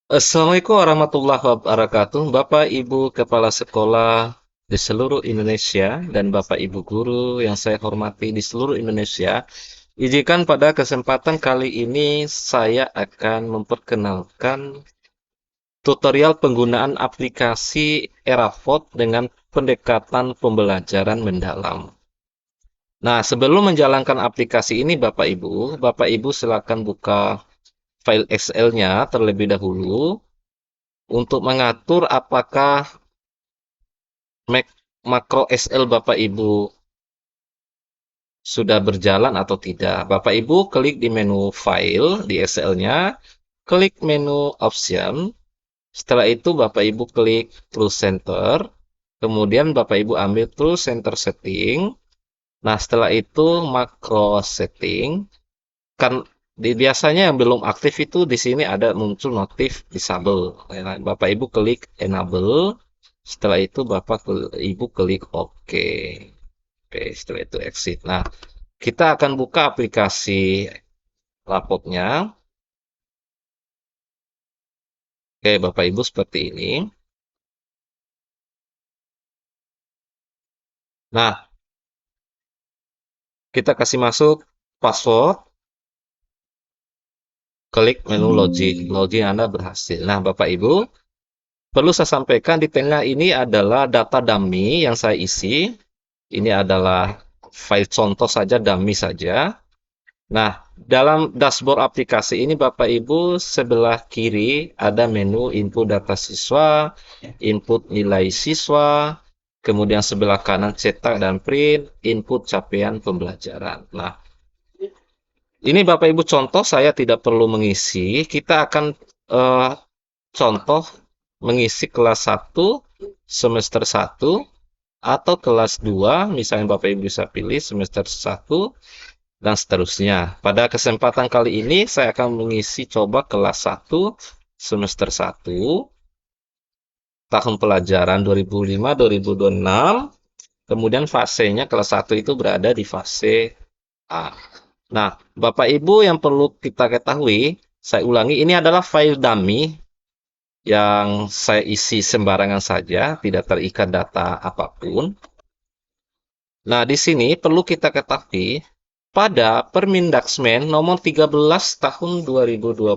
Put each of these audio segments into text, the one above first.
Assalamualaikum warahmatullahi wabarakatuh, Bapak Ibu Kepala Sekolah di seluruh Indonesia dan Bapak Ibu Guru yang saya hormati di seluruh Indonesia. Izinkan pada kesempatan kali ini saya akan memperkenalkan tutorial penggunaan aplikasi Erafot dengan pendekatan pembelajaran mendalam. Nah, sebelum menjalankan aplikasi ini Bapak Ibu silakan buka file Excel-nya terlebih dahulu untuk mengatur apakah makro SL Bapak Ibu sudah berjalan atau tidak. Bapak Ibu klik di menu File di SL-nya, klik menu Option. Setelah itu Bapak Ibu klik Tool Center. Kemudian Bapak Ibu ambil Tool Center Setting. Nah, setelah itu makro setting. Kan biasanya yang belum aktif itu di sini ada muncul notif disable. Nah, Bapak Ibu klik enable. Setelah itu Ibu klik OK. Oke, setelah itu exit. Nah, kita akan buka aplikasi rapotnya. Oke, Bapak Ibu seperti ini. Nah, kita kasih masuk password, klik menu login. Login Anda berhasil. Nah, Bapak Ibu, perlu saya sampaikan di tengah ini adalah data dummy yang saya isi. Ini adalah file contoh saja, dummy saja. Nah, dalam dashboard aplikasi ini Bapak Ibu sebelah kiri ada menu input data siswa, input nilai siswa, kemudian sebelah kanan cetak dan print, input capaian pembelajaran. Nah, ini Bapak Ibu contoh, saya tidak perlu mengisi. Kita akan eh, contoh mengisi kelas 1 semester 1 atau kelas 2, misalnya Bapak Ibu bisa pilih semester 1 dan seterusnya. Pada kesempatan kali ini saya akan mengisi coba kelas 1 semester 1 tahun pelajaran 2005-2026. Kemudian fasenya kelas 1 itu berada di fase A. Nah, Bapak Ibu yang perlu kita ketahui, saya ulangi, ini adalah file dummy yang saya isi sembarangan saja, tidak terikat data apapun. Nah, di sini perlu kita ketahui pada Permendaksmen nomor 13 tahun 2025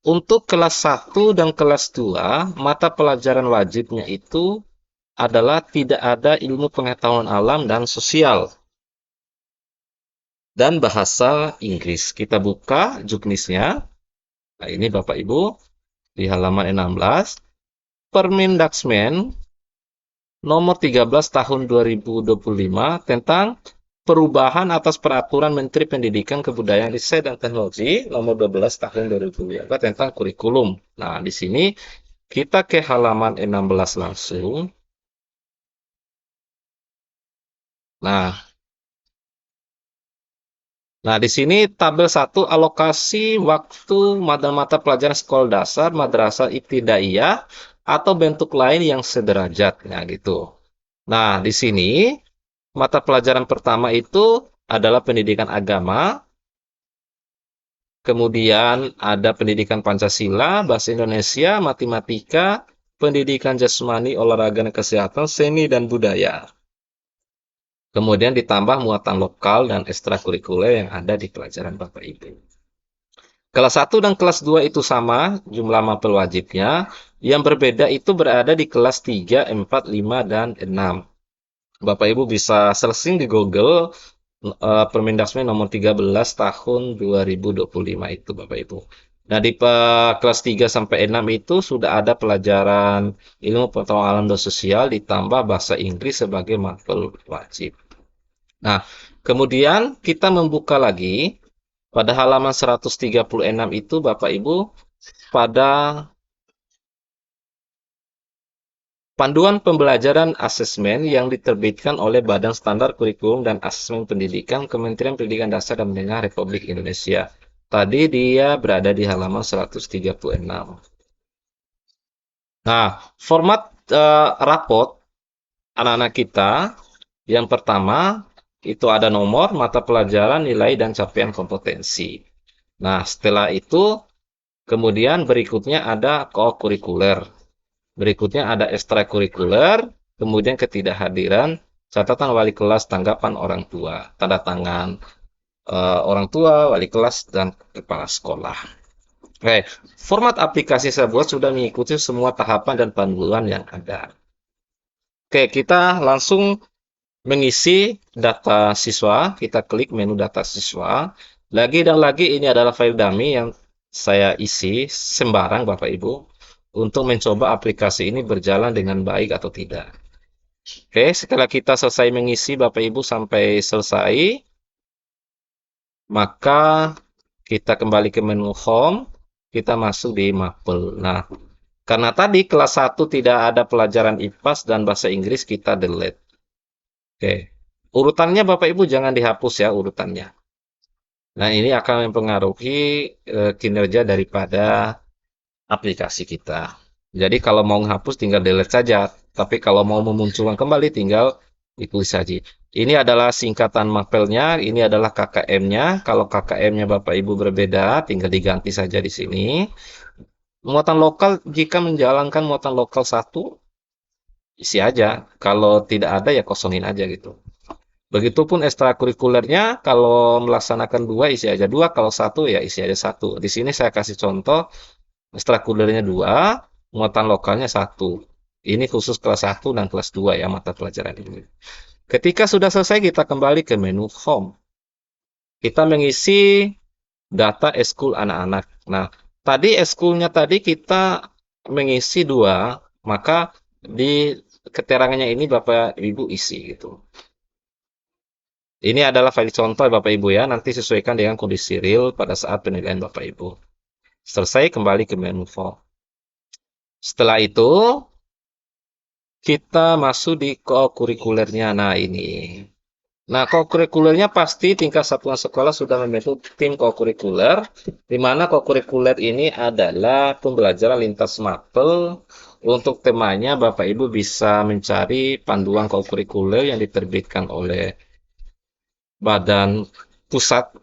untuk kelas 1 dan kelas 2 mata pelajaran wajibnya itu adalah tidak ada ilmu pengetahuan alam dan sosial dan bahasa Inggris. Kita buka juknisnya. Nah, ini Bapak Ibu di halaman 16. Permendaksmen nomor 13 tahun 2025 tentang perubahan atas peraturan Menteri Pendidikan Kebudayaan Riset dan Teknologi nomor 12 tahun 2025 tentang kurikulum. Nah, di sini kita ke halaman 16 langsung. Nah, di sini tabel 1 alokasi waktu mata pelajaran sekolah dasar, madrasah ibtidaiyah atau bentuk lain yang sederajat. Nah, gitu. Nah, di sini mata pelajaran pertama itu adalah pendidikan agama, kemudian ada pendidikan Pancasila, bahasa Indonesia, matematika, pendidikan jasmani, olahraga dan kesehatan, seni dan budaya. Kemudian ditambah muatan lokal dan ekstrakurikuler yang ada di pelajaran Bapak Ibu. Kelas 1 dan kelas 2 itu sama jumlah mapel wajibnya. Yang berbeda itu berada di kelas 3, 4, 5, dan 6. Bapak Ibu bisa searching di Google Permendagri nomor 13 tahun 2025 itu Bapak Ibu. Nah, di kelas 3 sampai 6 itu sudah ada pelajaran ilmu pengetahuan alam dan sosial ditambah bahasa Inggris sebagai mapel wajib. Nah, kemudian kita membuka lagi pada halaman 136 itu Bapak Ibu pada panduan pembelajaran asesmen yang diterbitkan oleh Badan Standar Kurikulum dan Asesmen Pendidikan Kementerian Pendidikan Dasar dan Menengah Republik Indonesia. Tadi dia berada di halaman 136. Nah, format rapot anak-anak kita yang pertama itu ada nomor, mata pelajaran, nilai, dan capaian kompetensi. Nah, setelah itu Kemudian berikutnya ada kokurikuler. Berikutnya ada ekstrakurikuler. Kemudian ketidakhadiran, catatan wali kelas, tanggapan orang tua, tanda tangan orang tua, wali kelas, dan kepala sekolah. Oke, format aplikasi saya buat sudah mengikuti semua tahapan dan panduan yang ada. Oke, kita langsung mengisi data siswa. Kita klik menu data siswa. Lagi dan lagi ini adalah file dummy yang saya isi sembarang Bapak Ibu untuk mencoba aplikasi ini berjalan dengan baik atau tidak. Oke, setelah kita selesai mengisi Bapak Ibu sampai selesai, maka kita kembali ke menu home, kita masuk di Maple. Nah, karena tadi kelas 1 tidak ada pelajaran IPAS dan bahasa Inggris, kita delete. Oke. Urutannya Bapak Ibu jangan dihapus ya urutannya. Nah, ini akan mempengaruhi kinerja daripada aplikasi kita. Jadi kalau mau menghapus tinggal delete saja. Tapi kalau mau memunculkan kembali tinggal ditulis saja. Ini adalah singkatan mapelnya, ini adalah KKM-nya. Kalau KKM-nya Bapak Ibu berbeda, tinggal diganti saja di sini. Muatan lokal, jika menjalankan muatan lokal 1, isi aja. Kalau tidak ada ya kosongin aja gitu. Begitupun ekstrakurikulernya, kalau melaksanakan 2 isi aja 2, kalau 1 ya isi aja 1. Di sini saya kasih contoh ekstrakurikulernya 2, muatan lokalnya 1. Ini khusus kelas 1 dan kelas 2 ya mata pelajaran ini. Ketika sudah selesai kita kembali ke menu home. Kita mengisi data eskul anak-anak. Nah, tadi eskulnya tadi kita mengisi 2, maka di keterangannya ini Bapak Ibu isi gitu. Ini adalah file contoh Bapak Ibu ya, nanti sesuaikan dengan kondisi real pada saat penilaian Bapak Ibu. Selesai, kembali ke menu form. Setelah itu, kita masuk di kokurikulernya. Nah, ini. Nah, kokurikulernya pasti tingkat satuan sekolah sudah membentuk tim kokurikuler, di mana kokurikuler ini adalah pembelajaran lintas mapel. Untuk temanya, Bapak Ibu bisa mencari panduan kokurikuler yang diterbitkan oleh Badan Pusat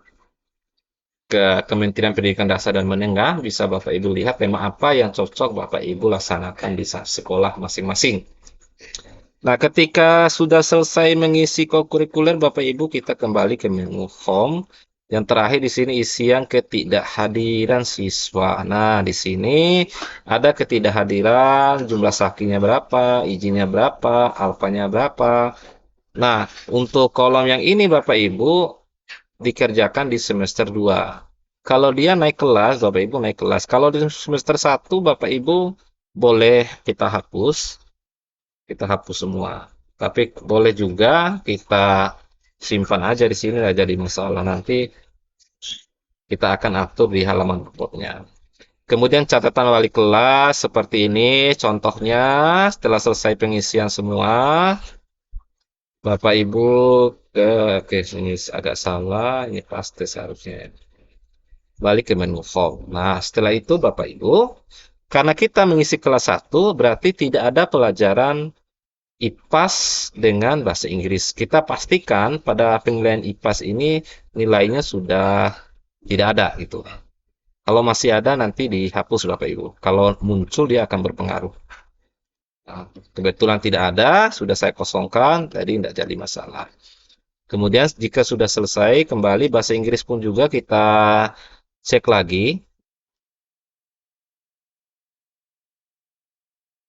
ke Kementerian Pendidikan Dasar dan Menengah. Bisa Bapak Ibu lihat tema apa yang cocok Bapak Ibu laksanakan di sekolah masing-masing. Nah, ketika sudah selesai mengisi kokurikuler Bapak Ibu, kita kembali ke menu home. Yang terakhir di sini isian ketidakhadiran siswa. Nah, di sini ada ketidakhadiran, jumlah sakinya berapa, izinnya berapa, alfanya berapa. Nah, untuk kolom yang ini Bapak Ibu dikerjakan di semester 2. Kalau dia naik kelas, Bapak Ibu naik kelas. Kalau di semester 1, Bapak Ibu boleh kita hapus semua. Tapi boleh juga kita simpan aja di sini, nggak jadi masalah. Nanti kita akan atur di halaman reportnya. Kemudian catatan wali kelas seperti ini contohnya. Setelah selesai pengisian semua, Bapak Ibu oke ini agak salah, ini paste seharusnya. Balik ke menu home. Nah, setelah itu Bapak Ibu, karena kita mengisi kelas 1, berarti tidak ada pelajaran IPAS dengan bahasa Inggris. Kita pastikan pada penilaian IPAS ini nilainya sudah tidak ada gitu. Kalau masih ada nanti dihapus Bapak Ibu. Kalau muncul dia akan berpengaruh. Nah, kebetulan tidak ada, sudah saya kosongkan, jadi tidak jadi masalah. Kemudian jika sudah selesai, kembali bahasa Inggris pun juga kita cek lagi.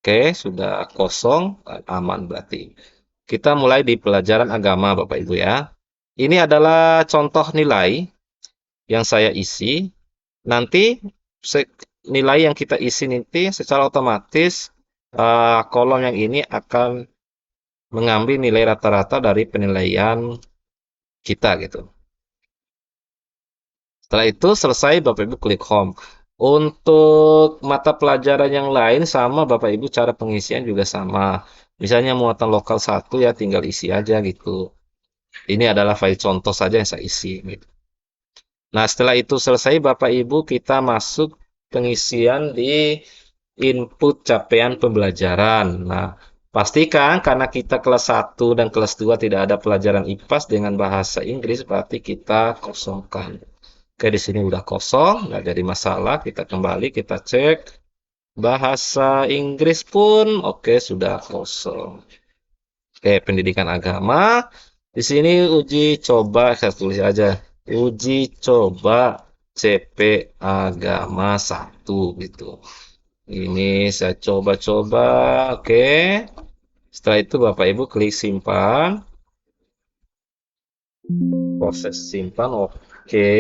Oke, sudah kosong, aman berarti. Kita mulai di pelajaran agama, Bapak Ibu ya. Ini adalah contoh nilai yang saya isi. Nanti nilai yang kita isi nanti secara otomatis kolom yang ini akan mengambil nilai rata-rata dari penilaian kita gitu. Setelah itu selesai, Bapak Ibu klik home. Untuk mata pelajaran yang lain sama Bapak Ibu, cara pengisian juga sama. Misalnya muatan lokal 1 ya tinggal isi aja gitu. Ini adalah file contoh saja yang saya isi gitu. Nah, setelah itu selesai Bapak Ibu kita masuk pengisian di input capaian pembelajaran. Nah, pastikan karena kita kelas 1 dan kelas 2 tidak ada pelajaran IPAS dengan bahasa Inggris, berarti kita kosongkan. Oke, di sini udah kosong, nggak jadi masalah. Kita kembali, kita cek. Bahasa Inggris pun oke, sudah kosong. Oke, pendidikan agama. Di sini uji coba, saya tulis aja. Uji coba CP Agama 1 gitu. Ini saya coba-coba. Oke. Setelah itu Bapak Ibu klik simpan. Proses simpan oke.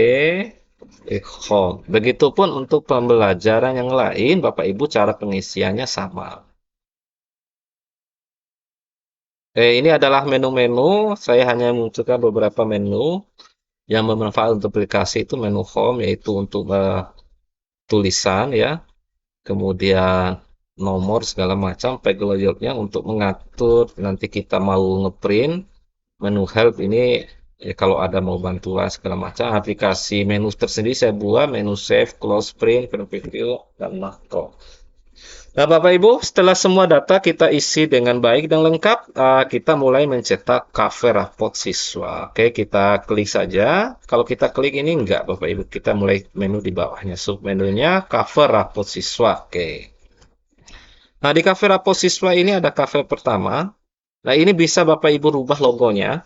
Home. Begitupun untuk pembelajaran yang lain, Bapak Ibu cara pengisiannya sama. Ini adalah menu-menu. Saya hanya munculkan beberapa menu yang bermanfaat untuk aplikasi itu menu home, yaitu untuk tulisan ya, kemudian nomor segala macam, pegloyotnya untuk mengatur nanti kita mau ngeprint. Menu help ini ya, kalau ada mau bantuan segala macam. Aplikasi menu tersendiri saya buat menu save, close, print, preview, dan makro. Nah, Bapak Ibu, setelah semua data kita isi dengan baik dan lengkap, kita mulai mencetak cover raport siswa. Oke, kita klik saja. Kalau kita klik ini enggak, Bapak Ibu, kita mulai menu di bawahnya. Submenunya cover raport siswa. Oke. Nah, di cover raport siswa ini ada cover pertama. Nah, ini bisa Bapak Ibu rubah logonya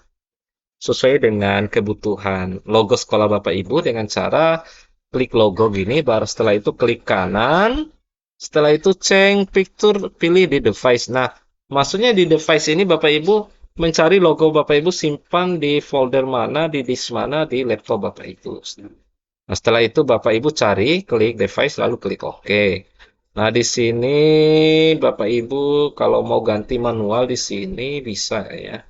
sesuai dengan kebutuhan logo sekolah Bapak Ibu dengan cara klik logo gini, baru setelah itu klik kanan. Setelah itu change picture, pilih di device. Nah, maksudnya di device ini Bapak Ibu mencari logo Bapak Ibu simpan di folder mana, di disk mana, di laptop Bapak Ibu. Nah, setelah itu Bapak Ibu cari, klik device, lalu klik OK. Nah, di sini Bapak Ibu kalau mau ganti manual di sini bisa ya.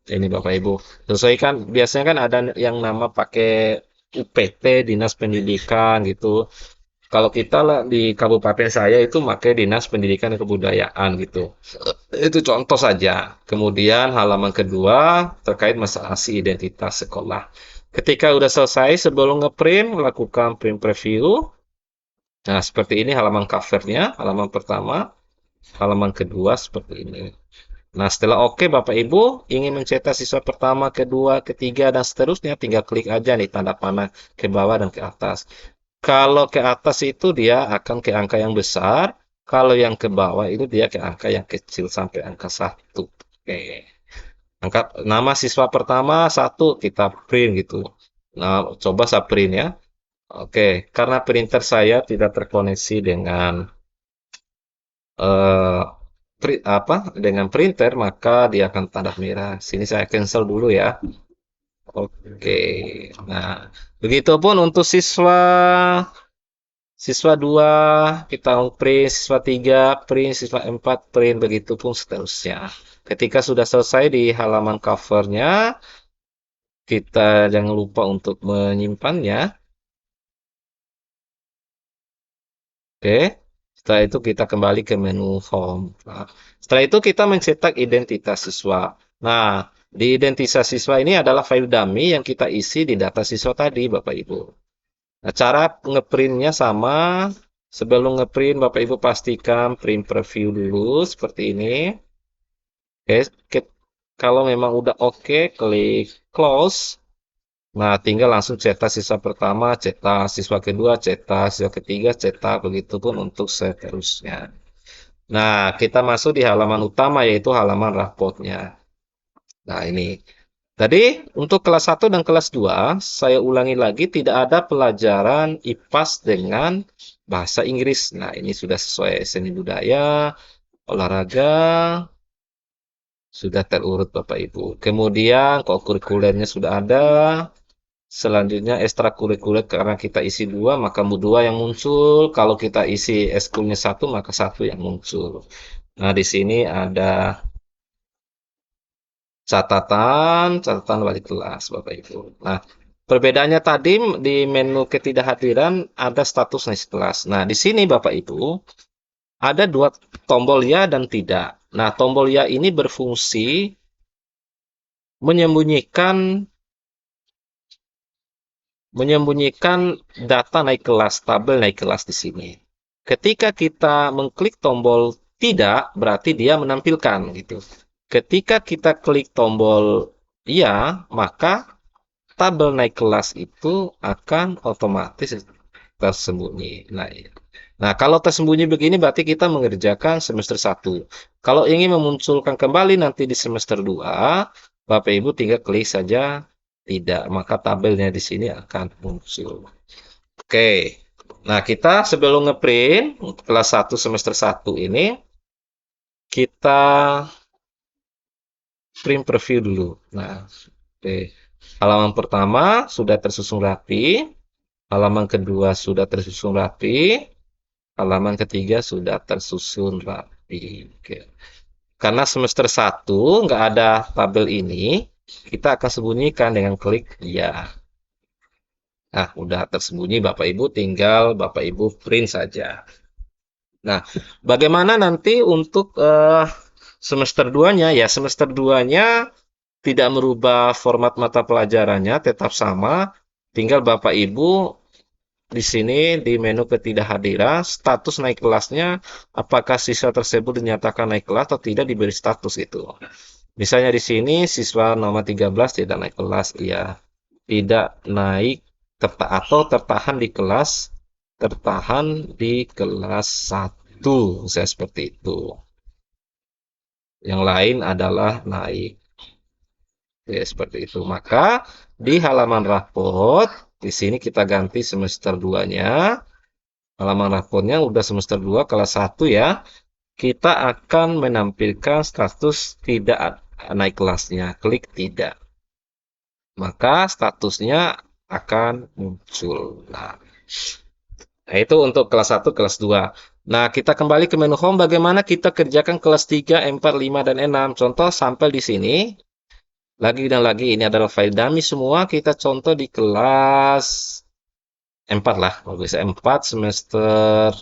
Ini Bapak Ibu. Sesuaikan, biasanya kan ada yang nama pakai UPT, Dinas Pendidikan gitu. Kalau kita lah di kabupaten saya itu pakai Dinas Pendidikan dan Kebudayaan gitu. Itu contoh saja. Kemudian halaman kedua terkait masalah si identitas sekolah. Ketika udah selesai, sebelum ngeprint, lakukan print preview. Nah, seperti ini halaman covernya, halaman pertama, halaman kedua seperti ini. Nah, setelah oke Bapak Ibu ingin mencetak siswa pertama, kedua, ketiga, dan seterusnya, tinggal klik aja nih tanda panah ke bawah dan ke atas. Kalau ke atas itu dia akan ke angka yang besar, kalau yang ke bawah itu dia ke angka yang kecil sampai angka 1. Oke. Angka nama siswa pertama 1 kita print gitu. Nah, coba saya print ya. Oke, karena printer saya tidak terkoneksi dengan eh, dengan printer, maka dia akan tanda merah. Sini saya cancel dulu ya. Oke. Nah, begitupun untuk siswa siswa 2 kita print, siswa 3 print, siswa 4 print, begitupun seterusnya. Ketika sudah selesai di halaman covernya, kita jangan lupa untuk menyimpannya. Oke. Setelah itu kita kembali ke menu home. Nah, setelah itu kita mencetak identitas siswa. Nah, di identitas siswa ini adalah file dummy yang kita isi di data siswa tadi, Bapak Ibu. Nah, cara ngeprintnya sama. Sebelum ngeprint, Bapak Ibu pastikan print preview dulu seperti ini. Oke, kalau memang udah oke, klik close. Nah, tinggal langsung cetak siswa pertama, cetak siswa kedua, cetak siswa ketiga, cetak begitupun untuk seterusnya. Nah, kita masuk di halaman utama yaitu halaman raportnya. Nah, ini. Tadi untuk kelas 1 dan kelas 2, saya ulangi lagi tidak ada pelajaran IPAS dengan bahasa Inggris. Nah, ini sudah sesuai seni budaya, olahraga, sudah terurut Bapak Ibu. Kemudian kurikulernya sudah ada. Selanjutnya ekstrakurikuler karena kita isi 2, maka 2 yang muncul. Kalau kita isi eskulnya 1, maka 1 yang muncul. Nah, di sini ada catatan wali kelas, Bapak Ibu. Nah, perbedaannya tadi di menu ketidakhadiran ada status naik kelas. Nah, di sini Bapak Ibu ada 2 tombol ya dan tidak. Nah, tombol ya ini berfungsi menyembunyikan data naik kelas, tabel naik kelas di sini. Ketika kita mengklik tombol tidak, berarti dia menampilkan gitu. Ketika kita klik tombol iya, maka tabel naik kelas itu akan otomatis tersembunyi. Nah, kalau tersembunyi begini berarti kita mengerjakan semester 1. Kalau ingin memunculkan kembali nanti di semester 2, Bapak Ibu tinggal klik saja tidak, maka tabelnya di sini akan muncul. Oke. Nah, kita sebelum ngeprint kelas 1 semester 1 ini, kita print preview dulu. Nah, oke. Halaman pertama sudah tersusun rapi, halaman kedua sudah tersusun rapi, halaman ketiga sudah tersusun rapi. Oke. Karena semester 1 nggak ada tabel ini, kita akan sembunyikan dengan klik ya. Nah, udah tersembunyi Bapak Ibu, tinggal Bapak Ibu print saja. Nah, bagaimana nanti untuk semester 2-nya? Ya, semester 2-nya tidak merubah format mata pelajarannya, tetap sama. Tinggal Bapak Ibu di sini di menu ketidakhadiran, status naik kelasnya, apakah siswa tersebut dinyatakan naik kelas atau tidak diberi status itu. Misalnya di sini siswa nomor 13 tidak naik kelas, ya. Tidak naik atau tertahan di kelas 1, misalnya seperti itu. Yang lain adalah naik. Ya, seperti itu. Maka di halaman rapot, di sini kita ganti semester 2-nya. Halaman raportnya udah semester 2 kelas 1 ya. Kita akan menampilkan status tidak naik kelasnya. Klik tidak. Maka statusnya akan muncul. Nah, itu untuk kelas 1, kelas 2. Nah, kita kembali ke menu home. Bagaimana kita kerjakan kelas 3, 4, 5, dan 6. Contoh sampel di sini. Lagi dan lagi, ini adalah file dummy semua. Kita contoh di kelas 4 lah. Kalau bisa 4 semester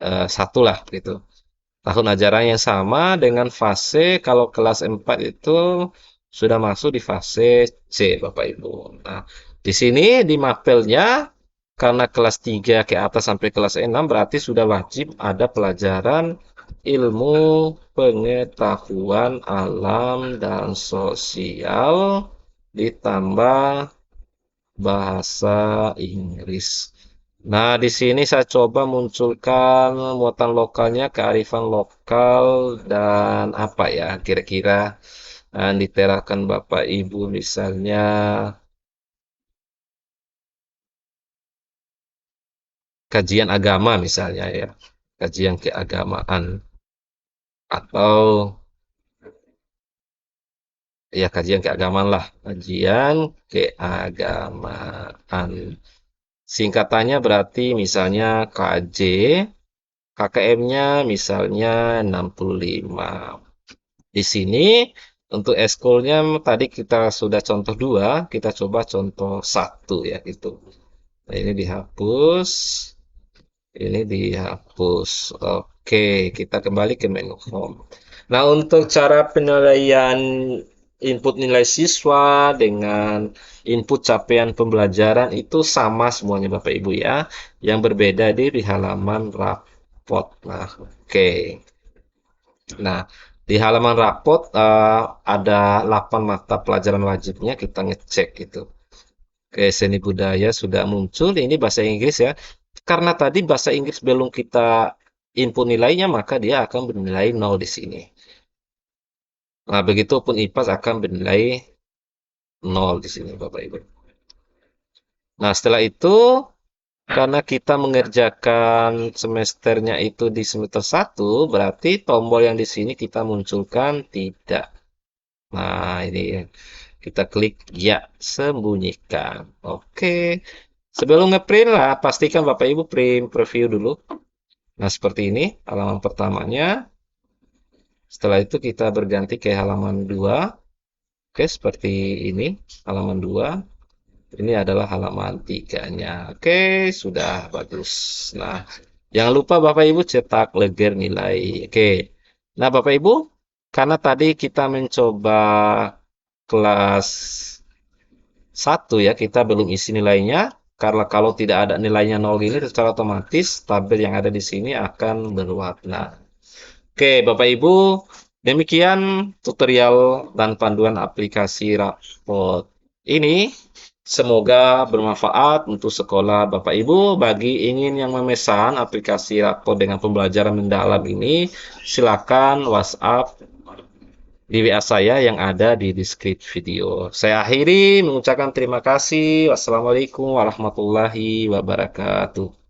1 lah gitu. Tahun ajaran yang sama dengan fase, kalau kelas 4 itu sudah masuk di fase C, Bapak Ibu. Nah, di sini di mapelnya, karena kelas 3 ke atas sampai kelas 6 berarti sudah wajib ada pelajaran ilmu pengetahuan alam dan sosial ditambah bahasa Inggris. Nah, di sini saya coba munculkan muatan lokalnya, kearifan lokal, dan apa ya, kira-kira diterapkan Bapak Ibu misalnya kajian agama misalnya ya, kajian keagamaan, atau ya kajian keagamaan lah, kajian keagamaan. Singkatannya berarti misalnya KJ, KKM-nya misalnya 65. Di sini untuk eskulnya tadi kita sudah contoh 2, kita coba contoh 1 ya gitu. Nah, ini dihapus, ini dihapus. Oke, kita kembali ke menu home. Nah, untuk cara penilaian input nilai siswa dengan input capaian pembelajaran itu sama semuanya Bapak Ibu ya. Yang berbeda di halaman rapot. Nah, oke. Nah, di halaman rapot ada 8 mata pelajaran wajibnya, kita ngecek gitu. Oke, seni budaya sudah muncul, ini bahasa Inggris ya. Karena tadi bahasa Inggris belum kita input nilainya, maka dia akan bernilai 0 di sini. Nah, begitupun IPAS akan bernilai 0 di sini, Bapak Ibu. Nah, setelah itu, karena kita mengerjakan semesternya itu di semester 1, berarti tombol yang di sini kita munculkan tidak. Nah, ini kita klik ya, sembunyikan. Oke. Sebelum ngeprint lah, pastikan Bapak Ibu print preview dulu. Nah, seperti ini halaman pertamanya. Setelah itu kita berganti ke halaman 2. Oke, seperti ini halaman 2. Ini adalah halaman 3-nya. Oke, sudah bagus. Nah, jangan lupa Bapak Ibu cetak leger nilai. Oke. Nah, Bapak Ibu, karena tadi kita mencoba kelas 1 ya, kita belum isi nilainya. Karena kalau tidak ada nilainya 0 ini, secara otomatis tabel yang ada di sini akan berwarna. Oke, Bapak Ibu, Demikian tutorial dan panduan aplikasi rapot ini. Semoga bermanfaat untuk sekolah Bapak Ibu. Bagi ingin yang memesan aplikasi rapot dengan pembelajaran mendalam ini, silakan WhatsApp di WA saya yang ada di deskripsi video. Saya akhiri mengucapkan terima kasih. Wassalamualaikum warahmatullahi wabarakatuh.